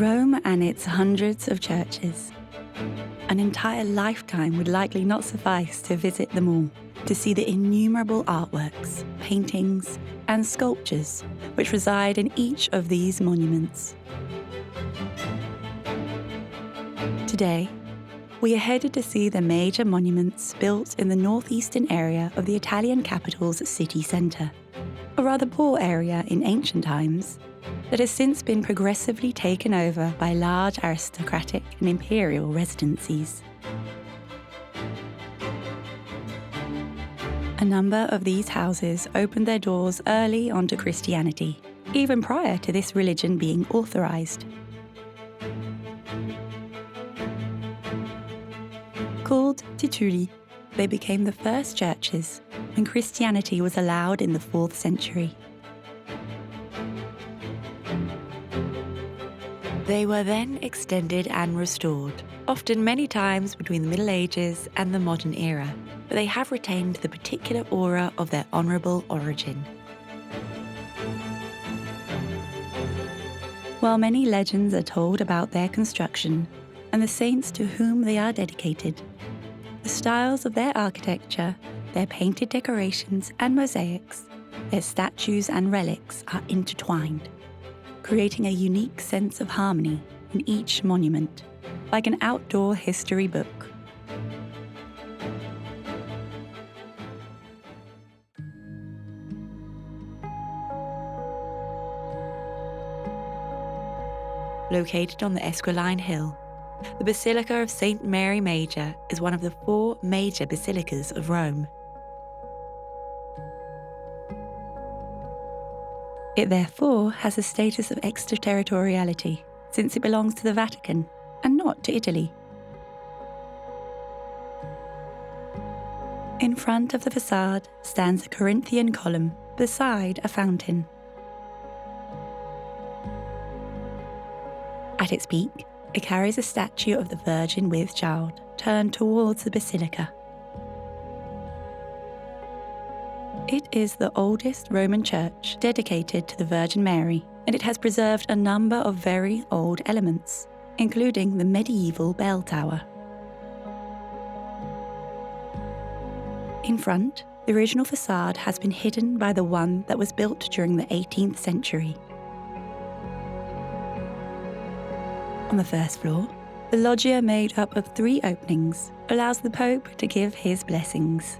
Rome and its hundreds of churches. An entire lifetime would likely not suffice to visit them all, to see the innumerable artworks, paintings, and sculptures which reside in each of these monuments. Today, we are headed to see the major monuments built in the northeastern area of the Italian capital's city centre, a rather poor area in ancient times that has since been progressively taken over by large aristocratic and imperial residencies. A number of these houses opened their doors early onto Christianity, even prior to this religion being authorized. Called Tituli, they became the first churches when Christianity was allowed in the 4th century. They were then extended and restored, often many times between the Middle Ages and the modern era, but they have retained the particular aura of their honourable origin. While many legends are told about their construction and the saints to whom they are dedicated, the styles of their architecture, their painted decorations and mosaics, their statues and relics are intertwined, creating a unique sense of harmony in each monument, like an outdoor history book. Located on the Esquiline Hill, the Basilica of St. Mary Major is one of the 4 major basilicas of Rome. It therefore has a status of extraterritoriality, since it belongs to the Vatican and not to Italy. In front of the facade stands a Corinthian column beside a fountain. At its peak, it carries a statue of the Virgin with Child turned towards the basilica. It is the oldest Roman church dedicated to the Virgin Mary, and it has preserved a number of very old elements, including the medieval bell tower. In front, the original facade has been hidden by the one that was built during the 18th century. On the first floor, the loggia made up of 3 openings allows the Pope to give his blessings.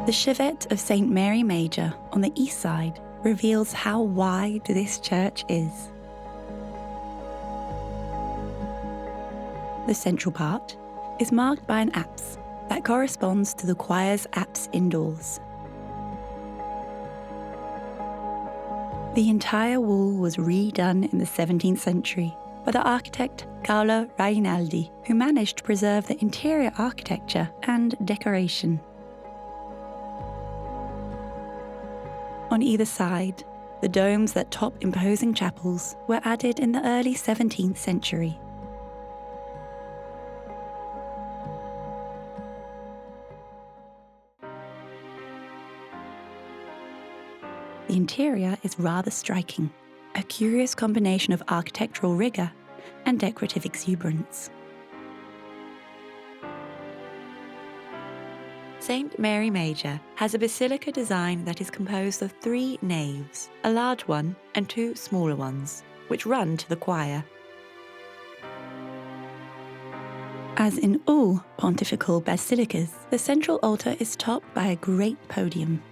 The Chevet of St. Mary Major on the east side reveals how wide this church is. The central part is marked by an apse that corresponds to the choir's apse indoors. The entire wall was redone in the 17th century by the architect Carlo Rainaldi, who managed to preserve the interior architecture and decoration. On either side, the domes that top imposing chapels were added in the early 17th century. The interior is rather striking, a curious combination of architectural rigour and decorative exuberance. St. Mary Major has a basilica design that is composed of 3 naves, a large one and 2 smaller ones, which run to the choir. As in all pontifical basilicas, the central altar is topped by a great podium.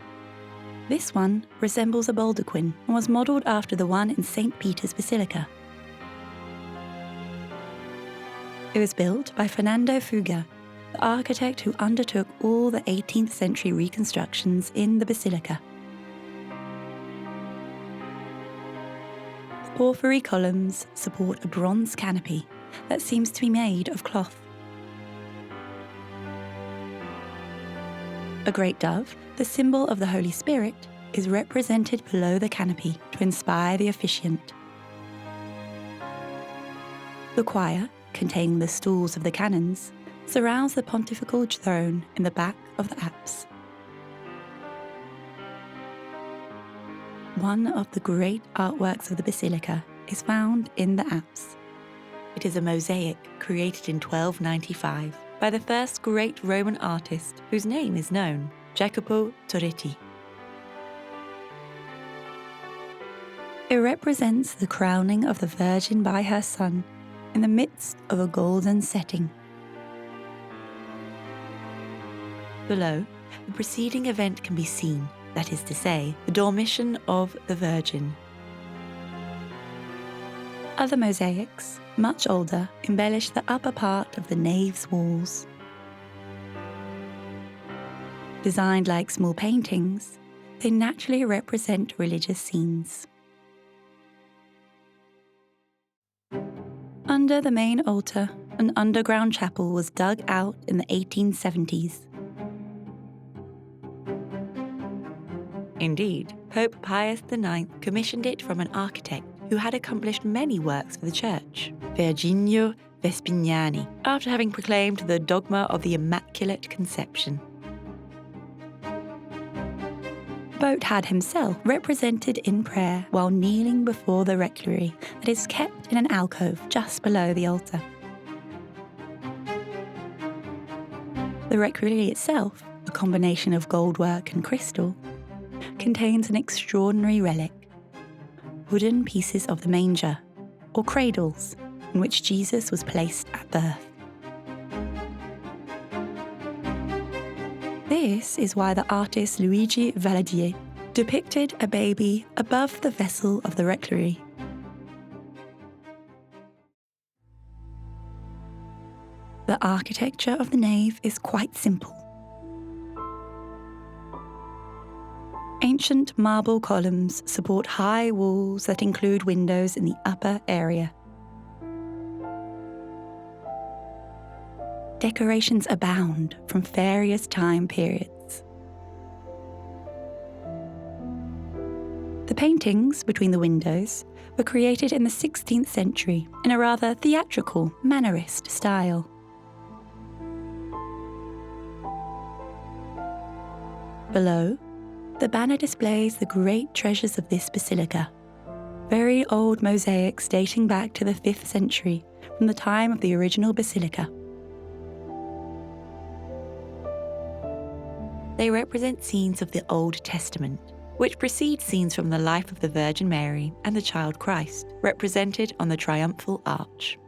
This one resembles a baldaquin and was modelled after the one in St. Peter's Basilica. It was built by Fernando Fuga, the architect who undertook all the 18th century reconstructions in the basilica. The porphyry columns support a bronze canopy that seems to be made of cloth. A great dove, the symbol of the Holy Spirit, is represented below the canopy to inspire the officiant. The choir, containing the stools of the canons, surrounds the pontifical throne in the back of the apse. One of the great artworks of the Basilica is found in the apse. It is a mosaic created in 1295 by the first great Roman artist whose name is known, Jacopo Toretti. It represents the crowning of the Virgin by her Son in the midst of a golden setting. Below, the preceding event can be seen, that is to say, the dormition of the Virgin. Other mosaics, much older, embellish the upper part of the nave's walls. Designed like small paintings, they naturally represent religious scenes. Under the main altar, an underground chapel was dug out in the 1870s. Indeed, Pope Pius IX commissioned it from an architect who had accomplished many works for the church, Virginio Vespignani, after having proclaimed the dogma of the Immaculate Conception. The Pope had himself represented in prayer while kneeling before the rectory that is kept in an alcove just below the altar. The rectory itself, a combination of goldwork and crystal, contains an extraordinary relic, wooden pieces of the Manger, or cradles, in which Jesus was placed at birth. This is why the artist Luigi Valadier depicted a baby above the vessel of the rectory. The architecture of the nave is quite simple. Ancient marble columns support high walls that include windows in the upper area. Decorations abound from various time periods. The paintings between the windows were created in the 16th century in a rather theatrical Mannerist style. Below, the banner displays the great treasures of this basilica, very old mosaics dating back to the 5th century from the time of the original basilica. They represent scenes of the Old Testament, which precede scenes from the life of the Virgin Mary and the Child Christ, represented on the triumphal arch.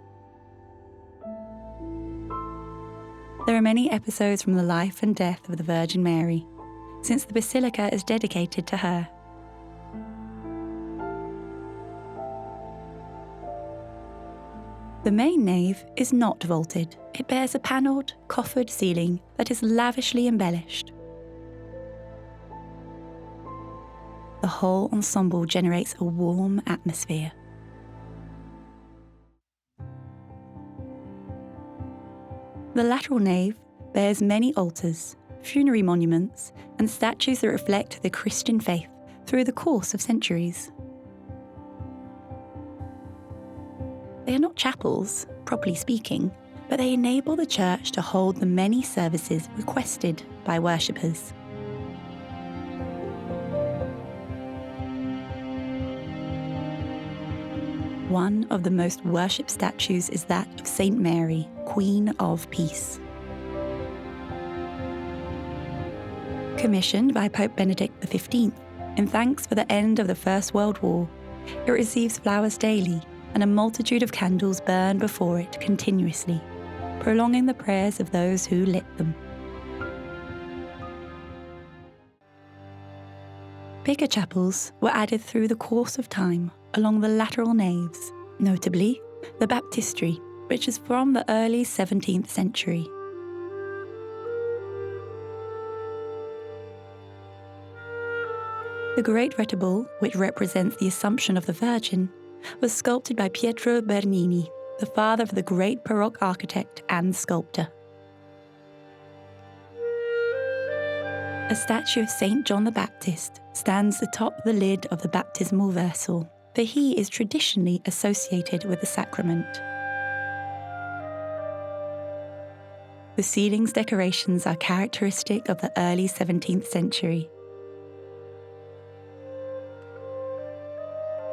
There are many episodes from the life and death of the Virgin Mary, since the basilica is dedicated to her. The main nave is not vaulted. It bears a panelled, coffered ceiling that is lavishly embellished. The whole ensemble generates a warm atmosphere. The lateral nave bears many altars, funerary monuments, and statues that reflect the Christian faith through the course of centuries. They are not chapels, properly speaking, but they enable the church to hold the many services requested by worshippers. One of the most worshipped statues is that of Saint Mary, Queen of Peace. Commissioned by Pope Benedict XV, in thanks for the end of the First World War, it receives flowers daily, and a multitude of candles burn before it continuously, prolonging the prayers of those who lit them. Bigger chapels were added through the course of time along the lateral naves, notably the Baptistry, which is from the early 17th century. The Great Reticule, which represents the Assumption of the Virgin, was sculpted by Pietro Bernini, the father of the great Baroque architect and sculptor. A statue of St. John the Baptist stands atop the lid of the baptismal vessel, for he is traditionally associated with the sacrament. The ceiling's decorations are characteristic of the early 17th century.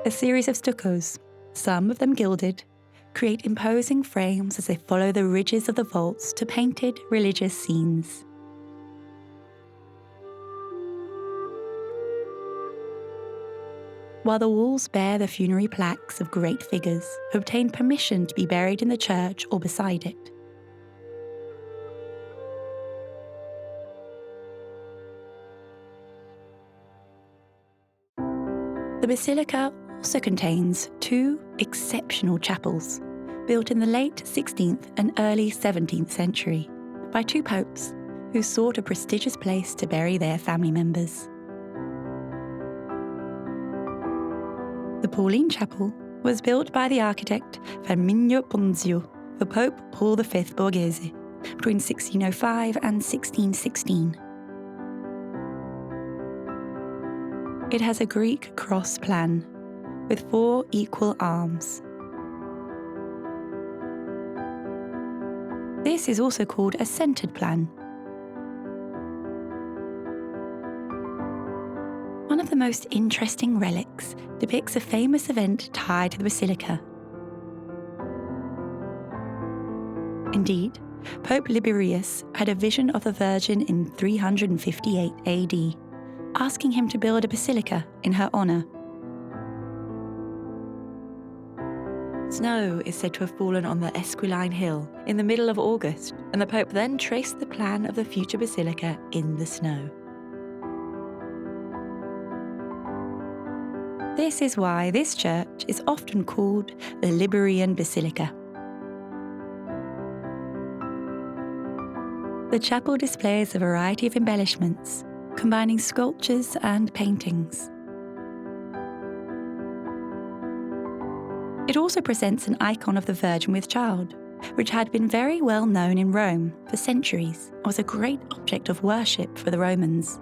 A series of stuccos, some of them gilded, create imposing frames as they follow the ridges of the vaults to painted religious scenes. While the walls bear the funerary plaques of great figures who obtained permission to be buried in the church or beside it. The Basilica also contains two exceptional chapels, built in the late 16th and early 17th century by two popes who sought a prestigious place to bury their family members. The Pauline Chapel was built by the architect Firmino Ponzio for Pope Paul V Borghese between 1605 and 1616. It has a Greek cross plan with 4 equal arms. This is also called a centered plan. One of the most interesting relics depicts a famous event tied to the basilica. Indeed, Pope Liberius had a vision of the Virgin in 358 AD, asking him to build a basilica in her honour. Snow is said to have fallen on the Esquiline Hill in the middle of August, and the Pope then traced the plan of the future basilica in the snow. This is why this church is often called the Liberian Basilica. The chapel displays a variety of embellishments, combining sculptures and paintings. It also presents an icon of the Virgin with Child, which had been very well known in Rome for centuries and was a great object of worship for the Romans.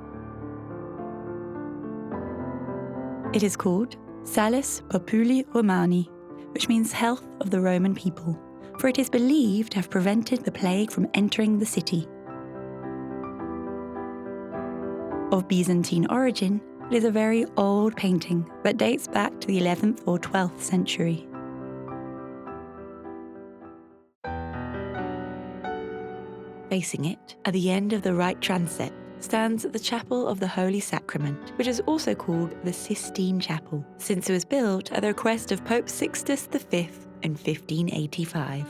It is called Salus Populi Romani, which means health of the Roman people, for it is believed to have prevented the plague from entering the city. Of Byzantine origin, it is a very old painting that dates back to the 11th or 12th century. Facing it, at the end of the right transept, stands the Chapel of the Holy Sacrament, which is also called the Sistine Chapel, since it was built at the request of Pope Sixtus V in 1585.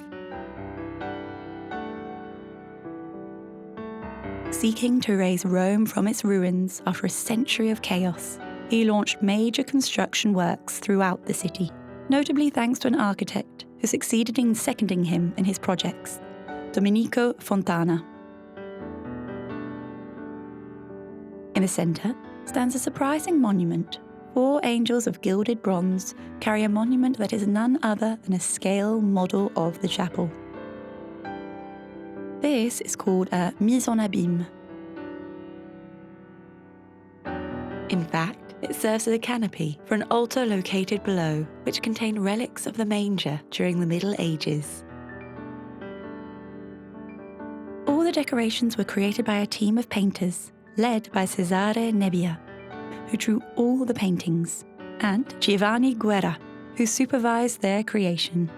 Seeking to raise Rome from its ruins after a century of chaos, he launched major construction works throughout the city, notably thanks to an architect who succeeded in seconding him in his projects, Domenico Fontana. In the centre stands a surprising monument. 4 angels of gilded bronze carry a monument that is none other than a scale model of the chapel. This is called a mise en abîme. In fact, it serves as a canopy for an altar located below, which contained relics of the Manger during the Middle Ages. All the decorations were created by a team of painters, led by Cesare Nebbia, who drew all the paintings, and Giovanni Guerra, who supervised their creation.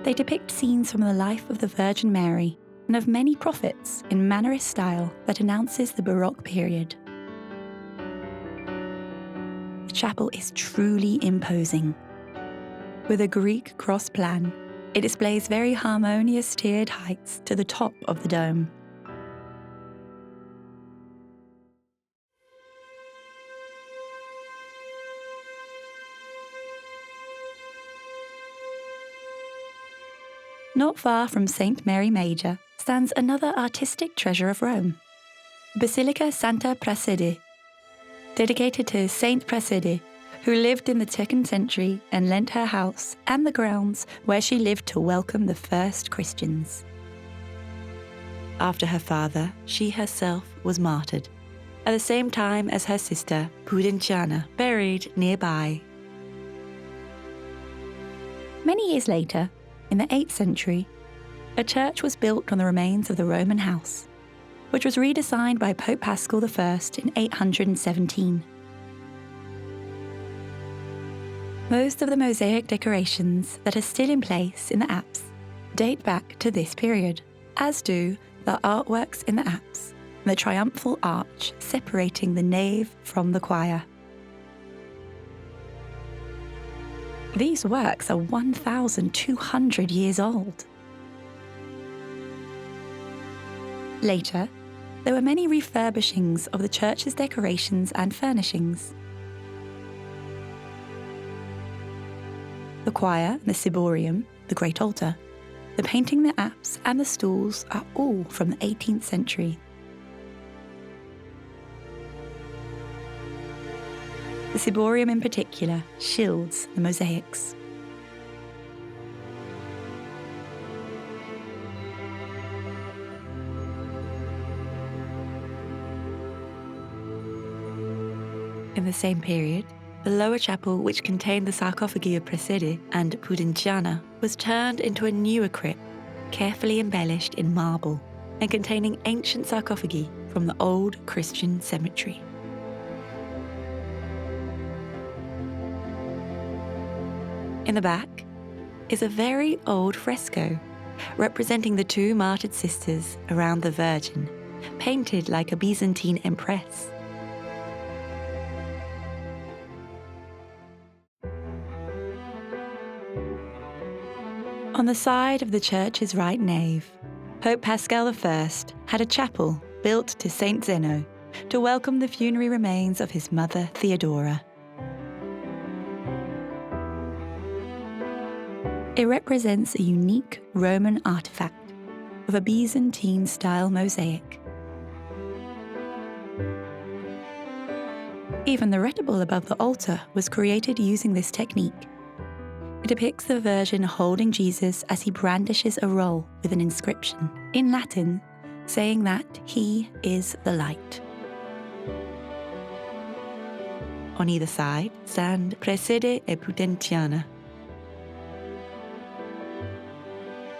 They depict scenes from the life of the Virgin Mary and of many prophets in Mannerist style that announces the Baroque period. The chapel is truly imposing. With a Greek cross plan, it displays very harmonious tiered heights to the top of the dome. Not far from St. Mary Major stands another artistic treasure of Rome, the Basilica Santa Prassede, dedicated to Saint Prassede, who lived in the 2nd century and lent her house and the grounds where she lived to welcome the first Christians. After her father, she herself was martyred, at the same time as her sister Pudenziana, buried nearby. Many years later, in the 8th century, a church was built on the remains of the Roman house, which was redesigned by Pope Paschal I in 817. Most of the mosaic decorations that are still in place in the apse date back to this period, as do the artworks in the apse and the triumphal arch separating the nave from the choir. These works are 1,200 years old. Later, there were many refurbishings of the church's decorations and furnishings. The choir, the ciborium, the great altar, the painting in the apse and the stalls are all from the 18th century. The ciborium in particular shields the mosaics. In the same period, the lower chapel, which contained the sarcophagi of Praxedes and Pudenziana, was turned into a newer crypt, carefully embellished in marble and containing ancient sarcophagi from the old Christian cemetery. In the back is a very old fresco representing the two martyred sisters around the Virgin, painted like a Byzantine empress. On the side of the church's right nave, Pope Paschal I had a chapel built to Saint Zeno to welcome the funerary remains of his mother Theodora. It represents a unique Roman artifact of a Byzantine-style mosaic. Even the retable above the altar was created using this technique. It depicts the Virgin holding Jesus as he brandishes a roll with an inscription in Latin saying that he is the light. On either side stand Praxedes and Pudenziana.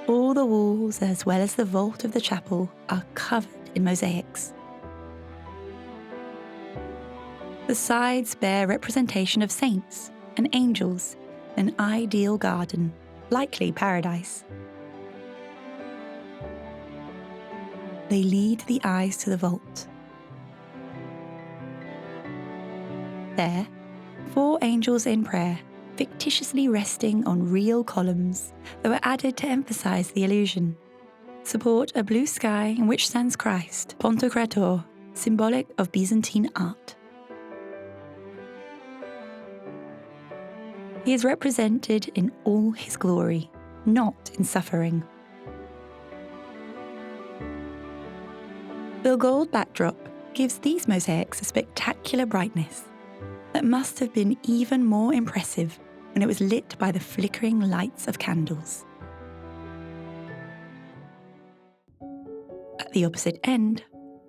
All the walls, as well as the vault of the chapel, are covered in mosaics. The sides bear representation of saints and angels, an ideal garden, likely paradise. They lead the eyes to the vault. There, 4 angels in prayer, fictitiously resting on real columns that were added to emphasize the illusion, support a blue sky in which stands Christ, Pantocrator, symbolic of Byzantine art. He is represented in all his glory, not in suffering. The gold backdrop gives these mosaics a spectacular brightness that must have been even more impressive when it was lit by the flickering lights of candles. At the opposite end,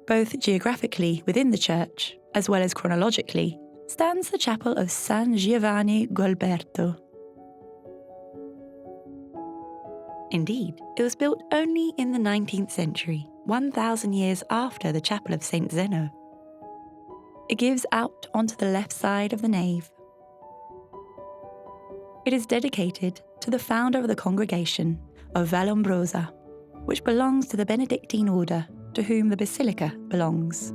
both geographically within the church as well as chronologically, stands the chapel of San Giovanni Gualberto. Indeed, it was built only in the 19th century, 1,000 years after the chapel of Saint Zeno. It gives out onto the left side of the nave. It is dedicated to the founder of the congregation of Vallombrosa, which belongs to the Benedictine order to whom the Basilica belongs.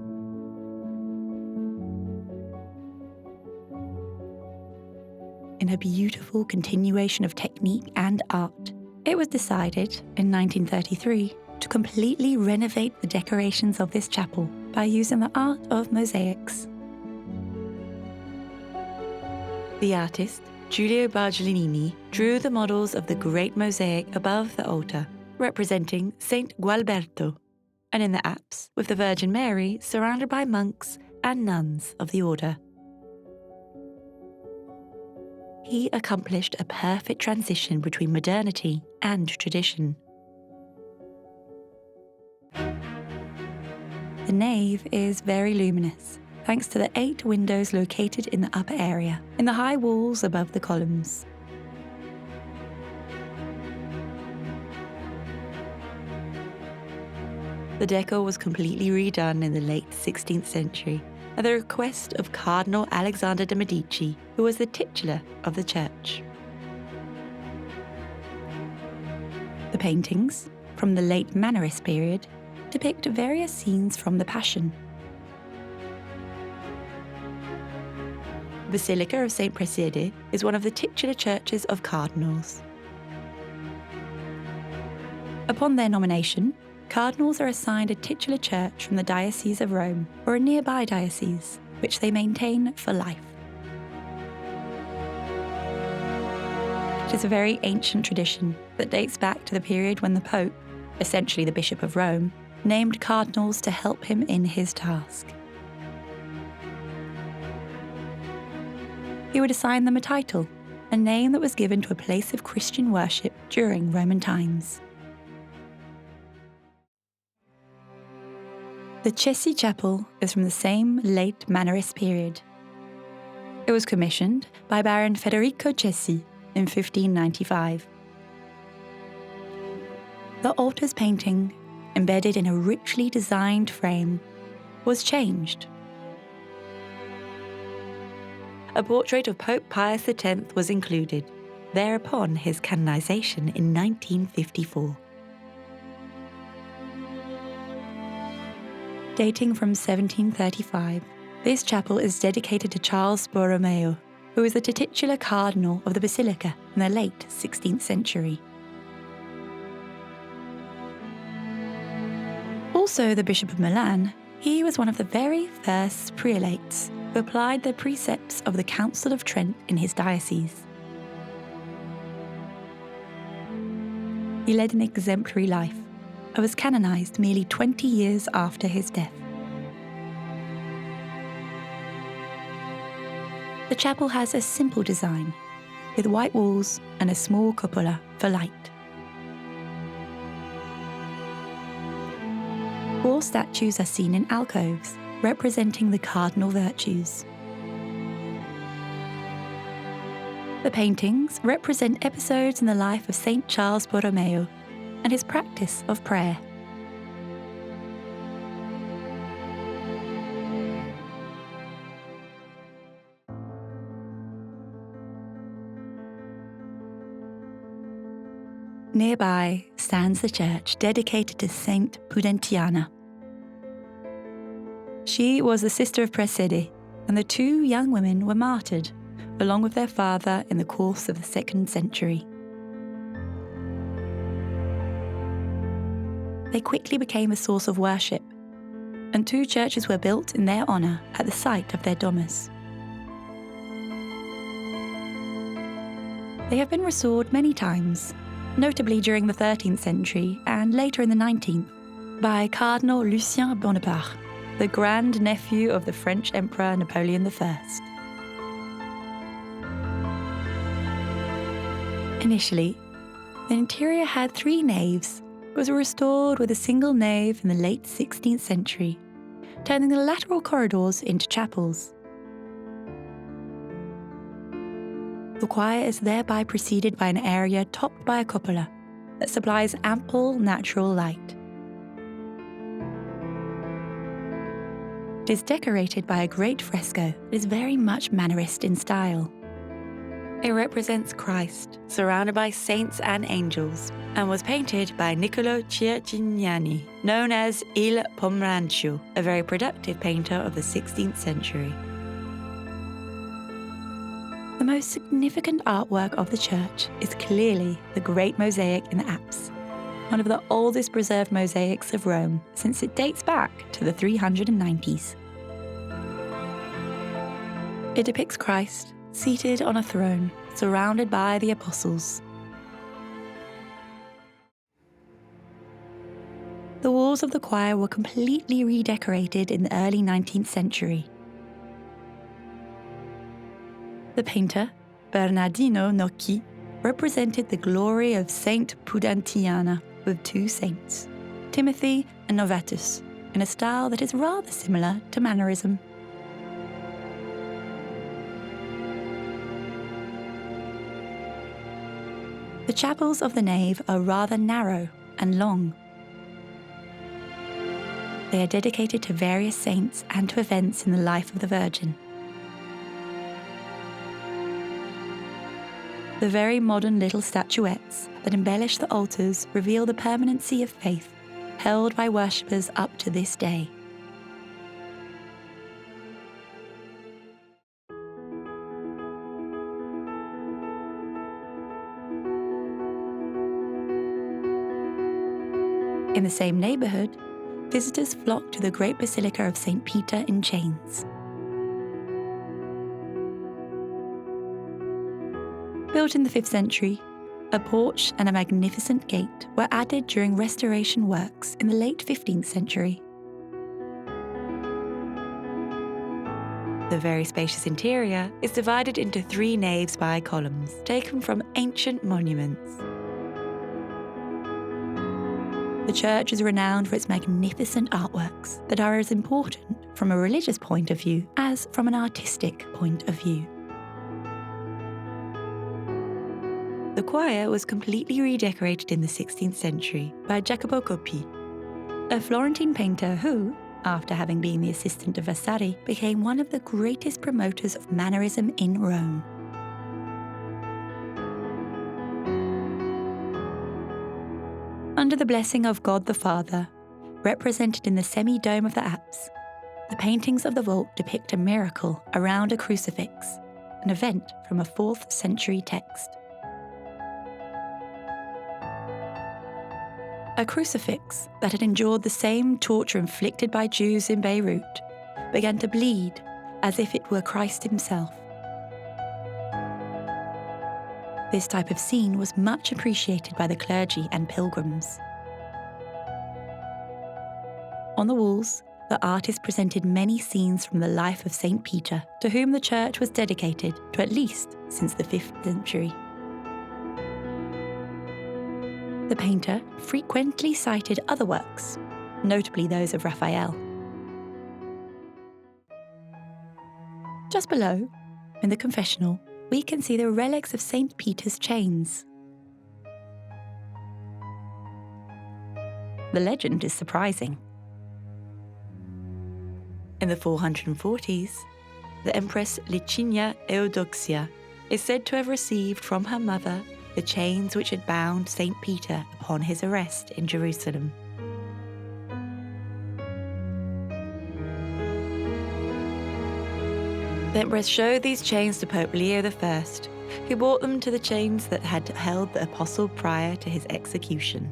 In a beautiful continuation of technique and art, it was decided in 1933 to completely renovate the decorations of this chapel by using the art of mosaics. The artist, Giulio Bargellini, drew the models of the great mosaic above the altar, representing Saint Gualberto, and in the apse with the Virgin Mary surrounded by monks and nuns of the order. He accomplished a perfect transition between modernity and tradition. The nave is very luminous, thanks to the 8 windows located in the upper area, in the high walls above the columns. The decor was completely redone in the late 16th century, at the request of Cardinal Alexander de' Medici, who was the titular of the church. The paintings, from the late Mannerist period, depict various scenes from the Passion. Basilica of Santa Prassede is one of the titular churches of cardinals. Upon their nomination, cardinals are assigned a titular church from the Diocese of Rome or a nearby diocese, which they maintain for life. It is a very ancient tradition that dates back to the period when the Pope, essentially the Bishop of Rome, named cardinals to help him in his task. He would assign them a title, a name that was given to a place of Christian worship during Roman times. The Cesi Chapel is from the same late Mannerist period. It was commissioned by Baron Federico Cesi in 1595. The altar's painting, embedded in a richly designed frame, was changed. A portrait of Pope Pius X was included, thereupon his canonization in 1954. Dating from 1735, this chapel is dedicated to Charles Borromeo, who was the titular cardinal of the Basilica in the late 16th century. Also the Bishop of Milan, he was one of the very first prelates who applied the precepts of the Council of Trent in his diocese. He led an exemplary life and was canonized merely 20 years after his death. The chapel has a simple design, with white walls and a small cupola for light. All statues are seen in alcoves, representing the cardinal virtues. The paintings represent episodes in the life of Saint Charles Borromeo and his practice of prayer. Nearby stands the church dedicated to Saint Pudenziana. She was the sister of Praxedes, and the two young women were martyred, along with their father in the course of the 2nd century. They quickly became a source of worship, and 2 churches were built in their honour at the site of their domus. They have been restored many times, notably during the 13th century and later in the 19th, by Cardinal Lucien Bonaparte, the grand-nephew of the French Emperor Napoleon I. Initially, the interior had 3 naves, but was restored with a single nave in the late 16th century, turning the lateral corridors into chapels. The choir is thereby preceded by an area topped by a cupola that supplies ample natural light. It is decorated by a great fresco that is very much Mannerist in style. It represents Christ, surrounded by saints and angels, and was painted by Niccolo Ciarcignani, known as Il Pomerancio, a very productive painter of the 16th century. The most significant artwork of the church is clearly the Great Mosaic in the apse, one of the oldest preserved mosaics of Rome since it dates back to the 390s. It depicts Christ seated on a throne, surrounded by the apostles. The walls of the choir were completely redecorated in the early 19th century. The painter, Bernardino Nocchi, represented the glory of Saint Pudenziana with 2 saints, Timothy and Novatus, in a style that is rather similar to Mannerism. The chapels of the nave are rather narrow and long. They are dedicated to various saints and to events in the life of the Virgin. The very modern little statuettes that embellish the altars reveal the permanency of faith held by worshippers up to this day. In the same neighbourhood, visitors flock to the great Basilica of St. Peter in chains. Built in the 5th century, a porch and a magnificent gate were added during restoration works in the late 15th century. The very spacious interior is divided into 3 naves by columns, taken from ancient monuments. The church is renowned for its magnificent artworks that are as important from a religious point of view as from an artistic point of view. The choir was completely redecorated in the 16th century by Jacopo Coppi, a Florentine painter who, after having been the assistant of Vasari, became one of the greatest promoters of Mannerism in Rome. Under the blessing of God the Father, represented in the semi-dome of the apse, the paintings of the vault depict a miracle around a crucifix, an event from a 4th century text. A crucifix that had endured the same torture inflicted by Jews in Beirut began to bleed as if it were Christ himself. This type of scene was much appreciated by the clergy and pilgrims. On the walls, the artist presented many scenes from the life of St. Peter, to whom the church was dedicated to at least since the 5th century. The painter frequently cited other works, notably those of Raphael. Just below, in the confessional, we can see the relics of St. Peter's chains. The legend is surprising. In the 440s, the Empress Liciniia Eudoxia is said to have received from her mother the chains which had bound St. Peter upon his arrest in Jerusalem. The Empress showed these chains to Pope Leo I, who brought them to the chains that had held the apostle prior to his execution.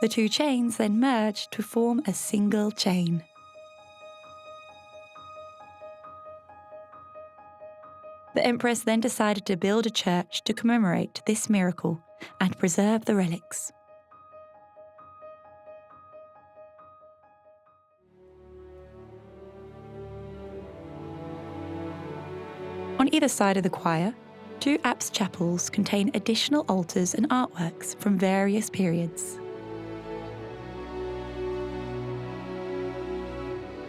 The 2 chains then merged to form a single chain. The Empress then decided to build a church to commemorate this miracle and preserve the relics. On either side of the choir, 2 apse chapels contain additional altars and artworks from various periods.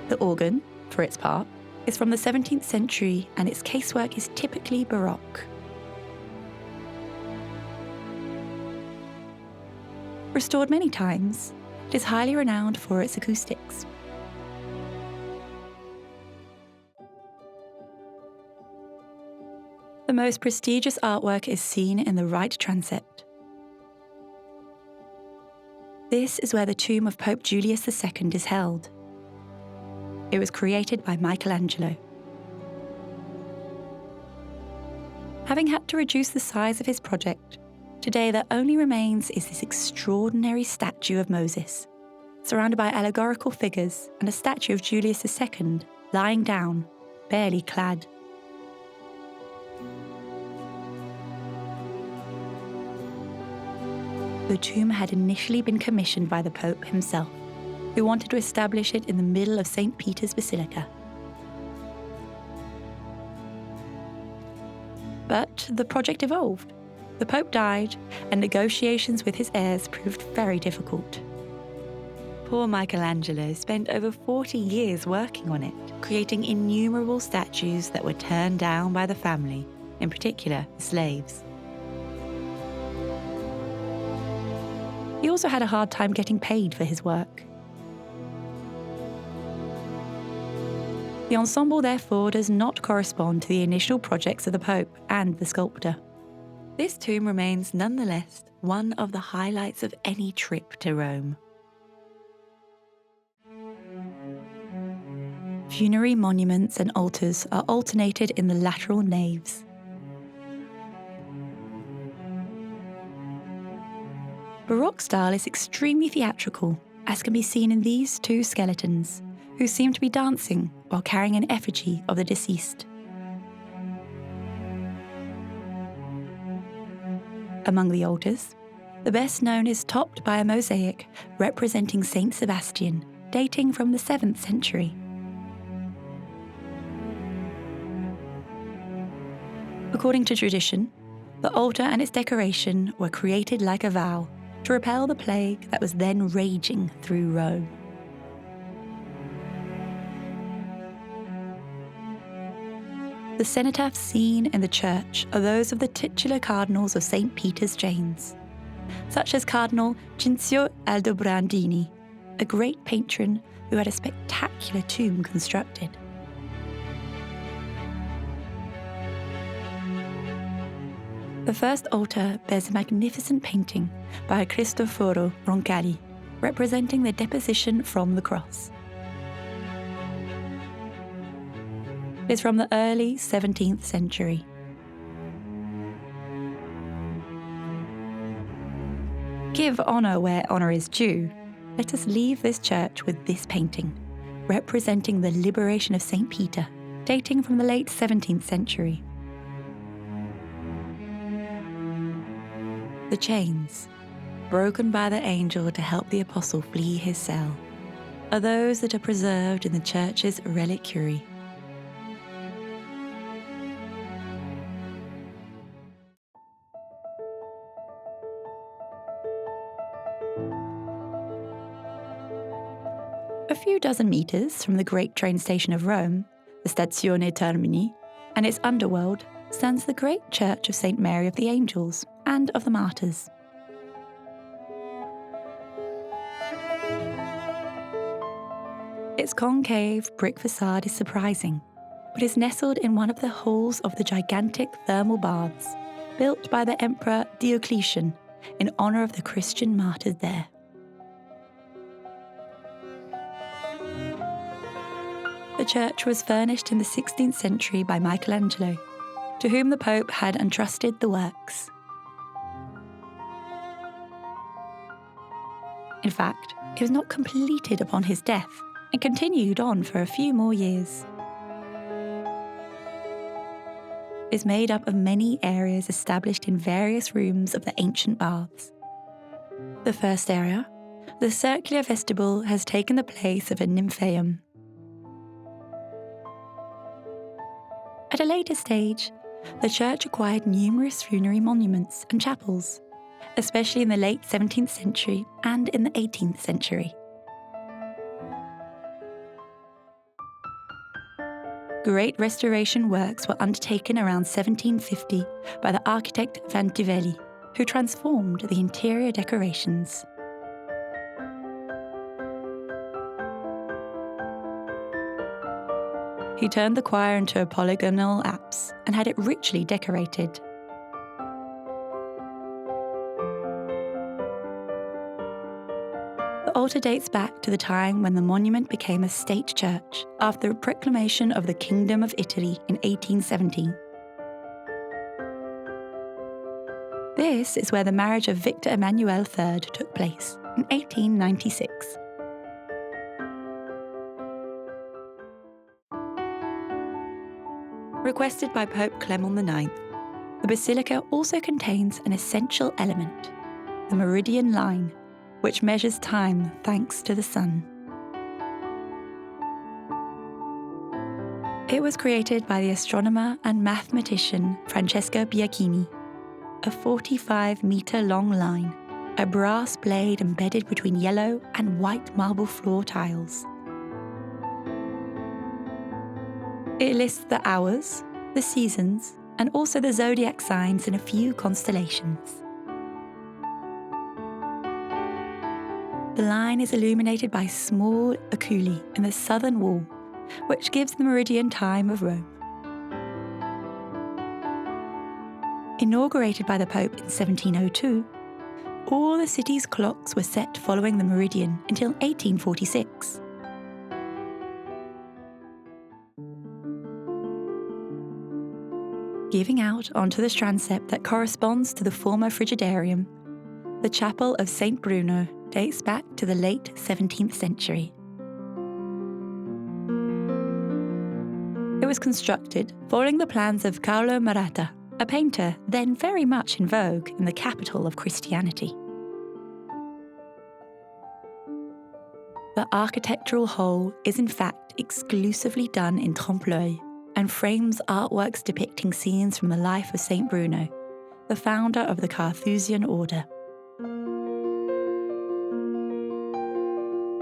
The organ, for its part, is from the 17th century and its casework is typically Baroque. Restored many times, it is highly renowned for its acoustics. The most prestigious artwork is seen in the right transept. This is where the tomb of Pope Julius II is held. It was created by Michelangelo. Having had to reduce the size of his project, today there only remains is this extraordinary statue of Moses, surrounded by allegorical figures and a statue of Julius II lying down, barely clad. The tomb had initially been commissioned by the Pope himself, who wanted to establish it in the middle of St. Peter's Basilica. But the project evolved. The Pope died, and negotiations with his heirs proved very difficult. Poor Michelangelo spent over 40 years working on it, creating innumerable statues that were turned down by the family, in particular the slaves. He also had a hard time getting paid for his work. The ensemble therefore does not correspond to the initial projects of the Pope and the sculptor. This tomb remains nonetheless one of the highlights of any trip to Rome. Funerary monuments and altars are alternated in the lateral naves. Baroque style is extremely theatrical, as can be seen in these two skeletons, who seem to be dancing while carrying an effigy of the deceased. Among the altars, the best known is topped by a mosaic representing Saint Sebastian, dating from the 7th century. According to tradition, the altar and its decoration were created like a vow to repel the plague that was then raging through Rome. The cenotaphs seen in the church are those of the titular cardinals of St. Peter's Chains, such as Cardinal Cinzio Aldobrandini, a great patron who had a spectacular tomb constructed. The first altar bears a magnificent painting by Cristoforo Roncalli, representing the deposition from the cross. It is from the early 17th century. Give honour where honour is due. Let us leave this church with this painting, representing the liberation of St. Peter, dating from the late 17th century. The chains, broken by the angel to help the apostle flee his cell, are those that are preserved in the church's reliquary. A few dozen metres from the great train station of Rome, the Stazione Termini, and its underworld, stands the great church of St. Mary of the Angels and of the Martyrs. Its concave brick facade is surprising, but is nestled in one of the halls of the gigantic thermal baths built by the Emperor Diocletian in honour of the Christian martyrs there. The church was furnished in the 16th century by Michelangelo, to whom the Pope had entrusted the works. In fact, it was not completed upon his death and continued on for a few more years. It is made up of many areas established in various rooms of the ancient baths. The first area, the circular vestibule, has taken the place of a nymphaeum. At a later stage, the church acquired numerous funerary monuments and chapels, especially in the late 17th century and in the 18th century. Great restoration works were undertaken around 1750 by the architect Vincoli, who transformed the interior decorations. He turned the choir into a polygonal apse and had it richly decorated. The altar dates back to the time when the monument became a state church after the proclamation of the Kingdom of Italy in 1870. This is where the marriage of Victor Emmanuel III took place in 1896. Requested by Pope Clement IX, the Basilica also contains an essential element, the meridian line, which measures time thanks to the sun. It was created by the astronomer and mathematician Francesco Bianchini, a 45-metre-long line, a brass blade embedded between yellow and white marble floor tiles. It lists the hours, the seasons, and also the zodiac signs in a few constellations. The line is illuminated by small oculi in the southern wall, which gives the meridian time of Rome. Inaugurated by the Pope in 1702, all the city's clocks were set following the meridian until 1846. Giving out onto the transept that corresponds to the former frigidarium, the chapel of St. Bruno dates back to the late 17th century. It was constructed following the plans of Carlo Maratta, a painter then very much in vogue in the capital of Christianity. The architectural whole is in fact exclusively done in trompe-l'œil and frames artworks depicting scenes from the life of St. Bruno, the founder of the Carthusian order.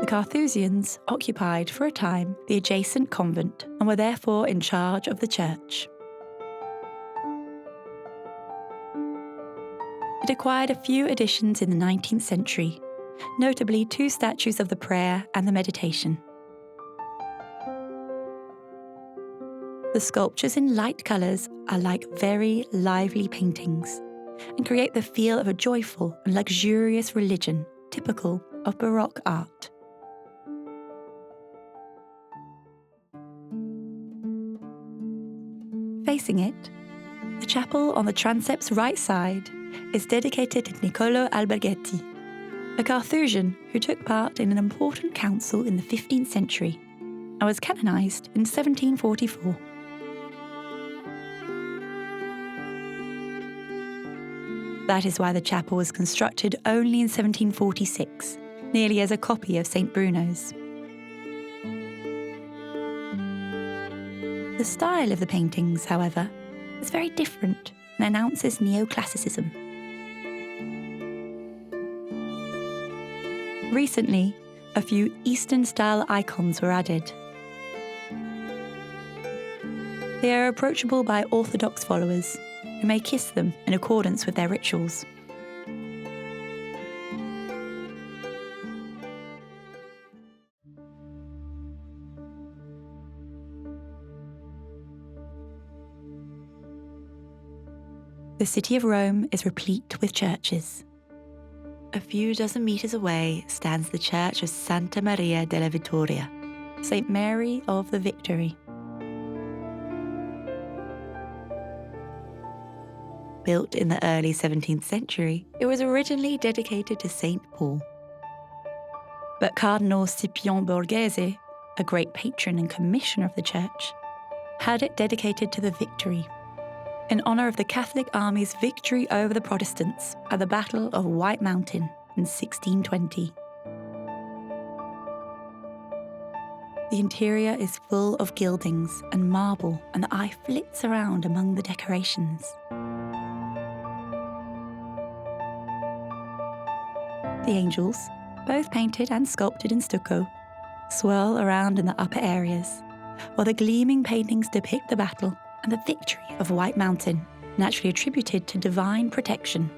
The Carthusians occupied for a time the adjacent convent and were therefore in charge of the church. It acquired a few additions in the 19th century, notably 2 statues of the prayer and the meditation. The sculptures in light colours are like very lively paintings and create the feel of a joyful and luxurious religion typical of Baroque art. Facing it, the chapel on the transept's right side is dedicated to Niccolò Alberghetti, a Carthusian who took part in an important council in the 15th century and was canonised in 1744. That is why the chapel was constructed only in 1746, nearly as a copy of St. Bruno's. The style of the paintings, however, is very different and announces neoclassicism. Recently, a few Eastern-style icons were added. They are approachable by Orthodox followers, who may kiss them in accordance with their rituals. The city of Rome is replete with churches. A few dozen meters away stands the church of Santa Maria della Vittoria, St. Mary of the Victory. Built in the early 17th century, it was originally dedicated to St. Paul. But Cardinal Scipione Borghese, a great patron and commissioner of the church, had it dedicated to the Victory, in honour of the Catholic army's victory over the Protestants at the Battle of White Mountain in 1620. The interior is full of gildings and marble, and the eye flits around among the decorations. The angels, both painted and sculpted in stucco, swirl around in the upper areas, while the gleaming paintings depict the battle and the victory of White Mountain, naturally attributed to divine protection.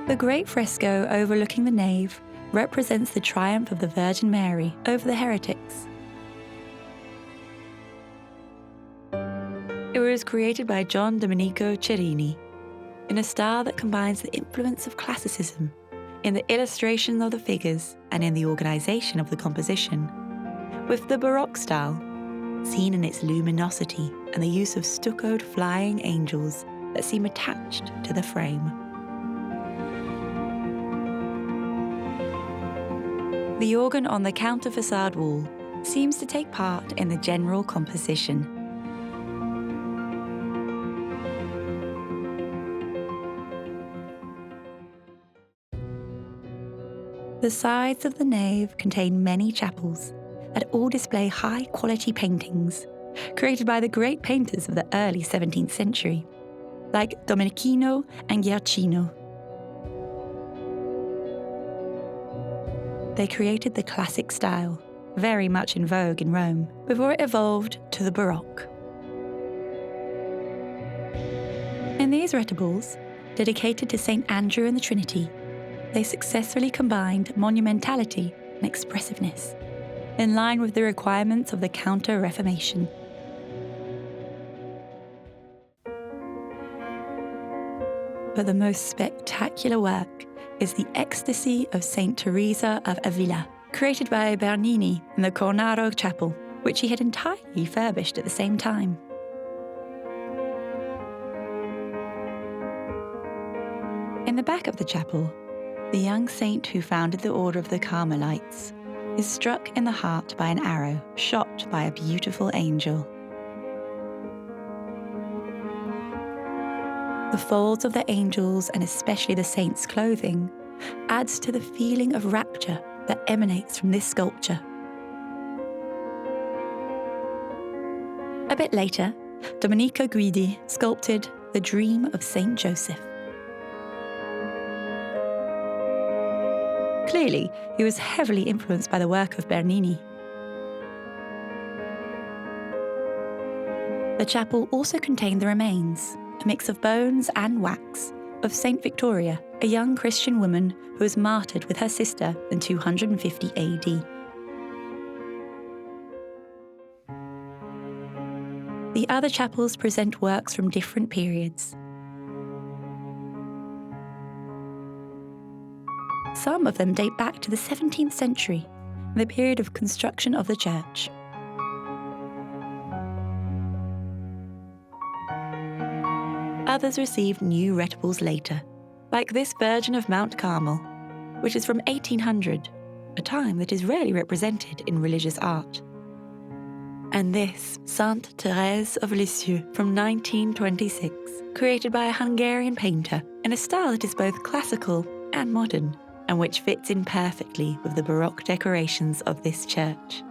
The great fresco overlooking the nave represents the triumph of the Virgin Mary over the heretics. It was created by Gian Domenico Cerini, in a style that combines the influence of classicism in the illustration of the figures and in the organisation of the composition, with the Baroque style, seen in its luminosity and the use of stuccoed flying angels that seem attached to the frame. The organ on the counter-facade wall seems to take part in the general composition. The sides of the nave contain many chapels that all display high-quality paintings created by the great painters of the early 17th century, like Domenichino and Giacchino. They created the classic style, very much in vogue in Rome, before it evolved to the Baroque. In these retibles, Dedicated to St. Andrew and the Trinity, they successfully combined monumentality and expressiveness, in line with the requirements of the Counter-Reformation. But the most spectacular work is the Ecstasy of St. Teresa of Avila, created by Bernini in the Cornaro Chapel, which he had entirely refurbished at the same time. In the back of the chapel, the young saint who founded the Order of the Carmelites is struck in the heart by an arrow shot by a beautiful angel. The folds of the angels, and especially the saint's clothing, adds to the feeling of rapture that emanates from this sculpture. A bit later, Domenico Guidi sculpted the Dream of Saint Joseph. Clearly, he was heavily influenced by the work of Bernini. The chapel also contained the remains, a mix of bones and wax, of Saint Victoria, a young Christian woman who was martyred with her sister in 250 AD. The other chapels present works from different periods. Some of them date back to the 17th century, the period of construction of the church. Others received new retibles later, like this Virgin of Mount Carmel, which is from 1800, a time that is rarely represented in religious art. And this Sainte Thérèse of Lisieux from 1926, created by a Hungarian painter in a style that is both classical and modern, and which fits in perfectly with the Baroque decorations of this church.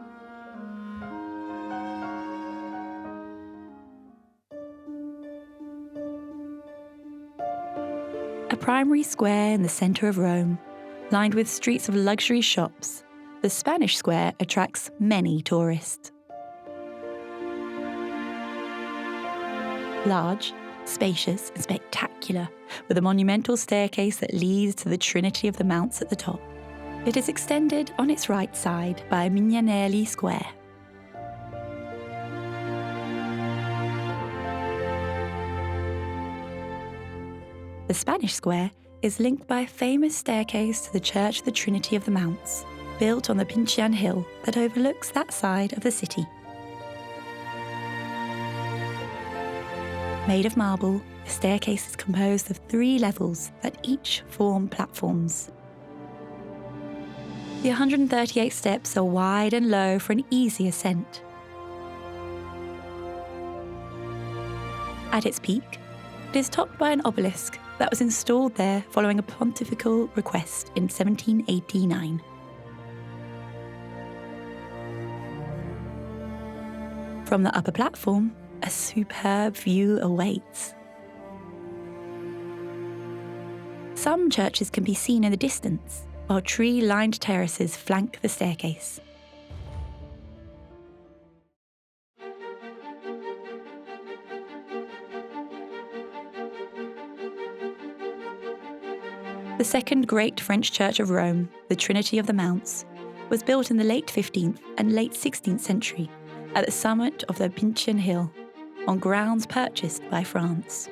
A primary square in the centre of Rome, lined with streets of luxury shops, the Spanish Square attracts many tourists. Large, spacious and spectacular, with a monumental staircase that leads to the Trinity of the Mounts at the top. It is extended on its right side by Mignonelli Square. The Spanish Square is linked by a famous staircase to the Church of the Trinity of the Mounts, built on the Pincian Hill that overlooks that side of the city. Made of marble, the staircase is composed of 3 levels that each form platforms. The 138 steps are wide and low for an easy ascent. At its peak, it is topped by an obelisk that was installed there following a pontifical request in 1789. From the upper platform, a superb view awaits. Some churches can be seen in the distance, while tree-lined terraces flank the staircase. The second great French church of Rome, the Trinity of the Mounts, was built in the late 15th and late 16th century at the summit of the Pincian Hill, on grounds purchased by France.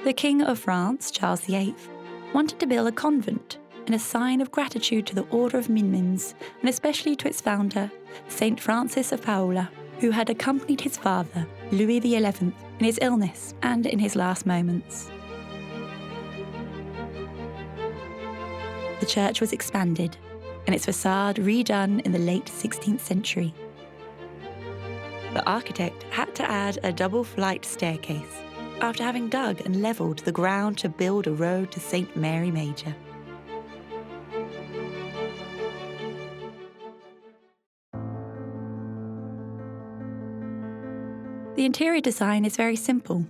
The King of France, Charles VIII, wanted to build a convent in a sign of gratitude to the Order of Minims, and especially to its founder, Saint Francis of Paola, who had accompanied his father, Louis XI, in his illness and in his last moments. The church was expanded, and its facade redone in the late 16th century. The architect had to add a double-flight staircase after having dug and levelled the ground to build a road to St. Mary Major. The interior design is very simple.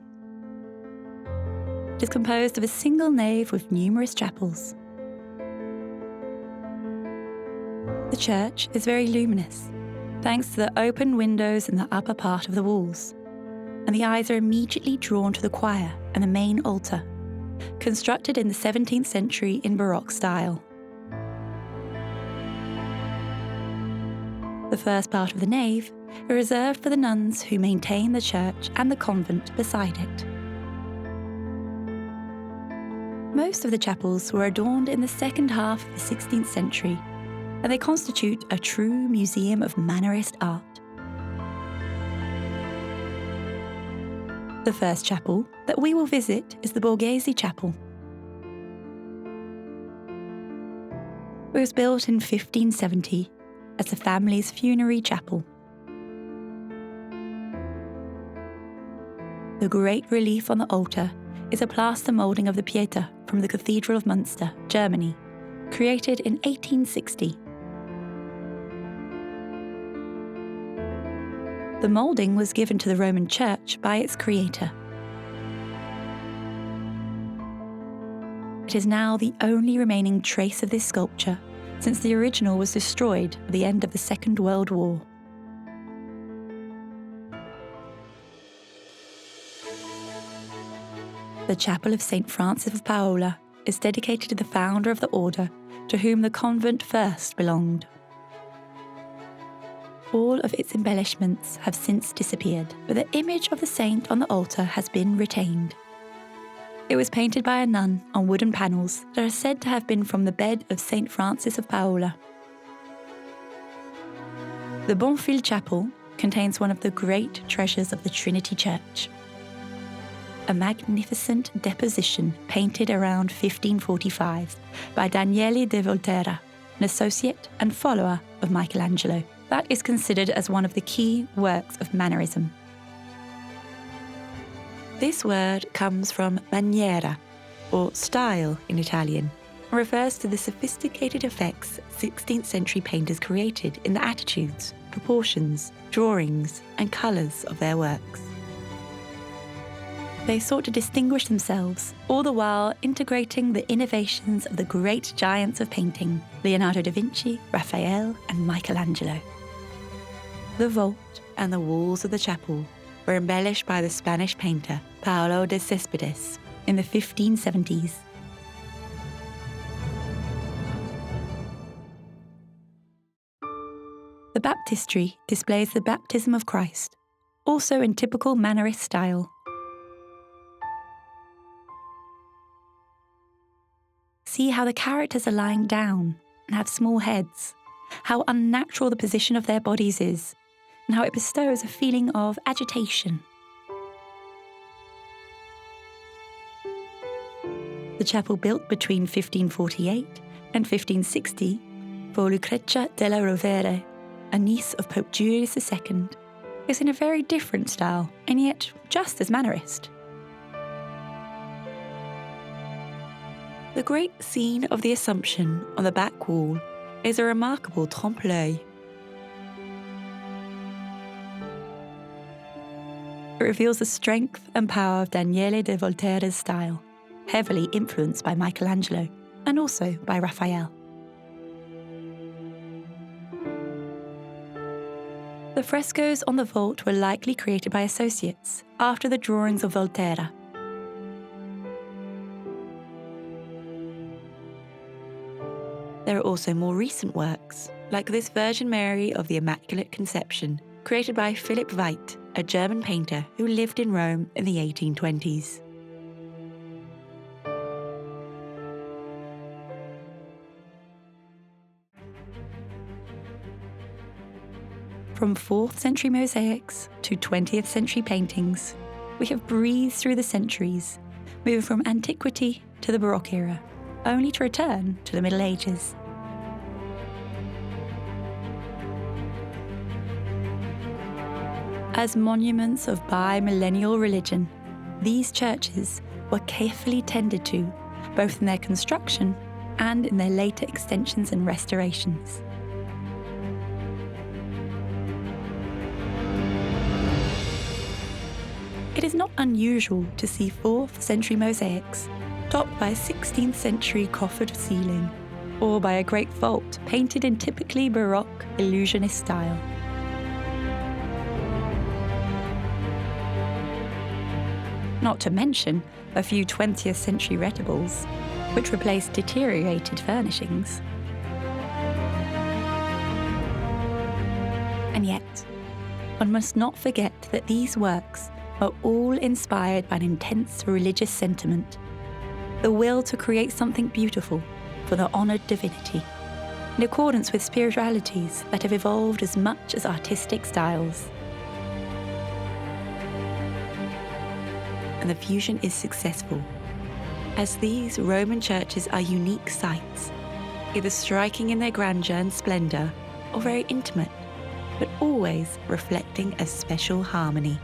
It is composed of a single nave with numerous chapels. The church is very luminous, thanks to the open windows in the upper part of the walls, and the eyes are immediately drawn to the choir and the main altar, constructed in the 17th century in Baroque style. The first part of the nave is reserved for the nuns who maintain the church and the convent beside it. Most of the chapels were adorned in the second half of the 16th century, and they constitute a true museum of Mannerist art. The first chapel that we will visit is the Borghese Chapel. It was built in 1570 as the family's funerary chapel. The great relief on the altar is a plaster moulding of the Pietro from the Cathedral of Münster, Germany, created in 1860. The moulding was given to the Roman Church by its creator. It is now the only remaining trace of this sculpture, since the original was destroyed at the end of the Second World War. The Chapel of St. Francis of Paola is dedicated to the founder of the order, to whom the convent first belonged. All of its embellishments have since disappeared, but the image of the saint on the altar has been retained. It was painted by a nun on wooden panels that are said to have been from the bed of St. Francis of Paola. The Bonfil Chapel contains one of the great treasures of the Trinity Church. A magnificent deposition painted around 1545 by Daniele de Volterra, an associate and follower of Michelangelo, that is considered as one of the key works of Mannerism. This word comes from maniera, or style in Italian, and refers to the sophisticated effects 16th century painters created in the attitudes, proportions, drawings, and colours of their works. They sought to distinguish themselves, all the while integrating the innovations of the great giants of painting, Leonardo da Vinci, Raphael, and Michelangelo. The vault and the walls of the chapel were embellished by the Spanish painter Paolo de Cespedes in the 1570s. The Baptistry displays the baptism of Christ, also in typical Mannerist style. See how the characters are lying down and have small heads, how unnatural the position of their bodies is, and how it bestows a feeling of agitation. The chapel built between 1548 and 1560 for Lucrezia della Rovere, a niece of Pope Julius II, is in a very different style, and yet just as Mannerist. The great scene of the Assumption on the back wall is a remarkable trompe-l'œil. It reveals the strength and power of Daniele de Volterra's style, heavily influenced by Michelangelo and also by Raphael. The frescoes on the vault were likely created by associates after the drawings of Volterra. There are also more recent works, like this Virgin Mary of the Immaculate Conception, created by Philipp Weigt, a German painter who lived in Rome in the 1820s. From 4th century mosaics to 20th century paintings, we have breezed through the centuries, moving from antiquity to the Baroque era, only to return to the Middle Ages. As monuments of bi-millennial religion, these churches were carefully tended to, both in their construction and in their later extensions and restorations. It is not unusual to see 4th century mosaics topped by a 16th century coffered ceiling, or by a great vault painted in typically Baroque illusionist style. not to mention a few 20th century retibles, which replaced deteriorated furnishings. And yet, one must not forget that these works are all inspired by an intense religious sentiment, the will to create something beautiful for the honoured divinity, in accordance with spiritualities that have evolved as much as artistic styles. And the fusion is successful, as these Roman churches are unique sights, either striking in their grandeur and splendour or very intimate, but always reflecting a special harmony.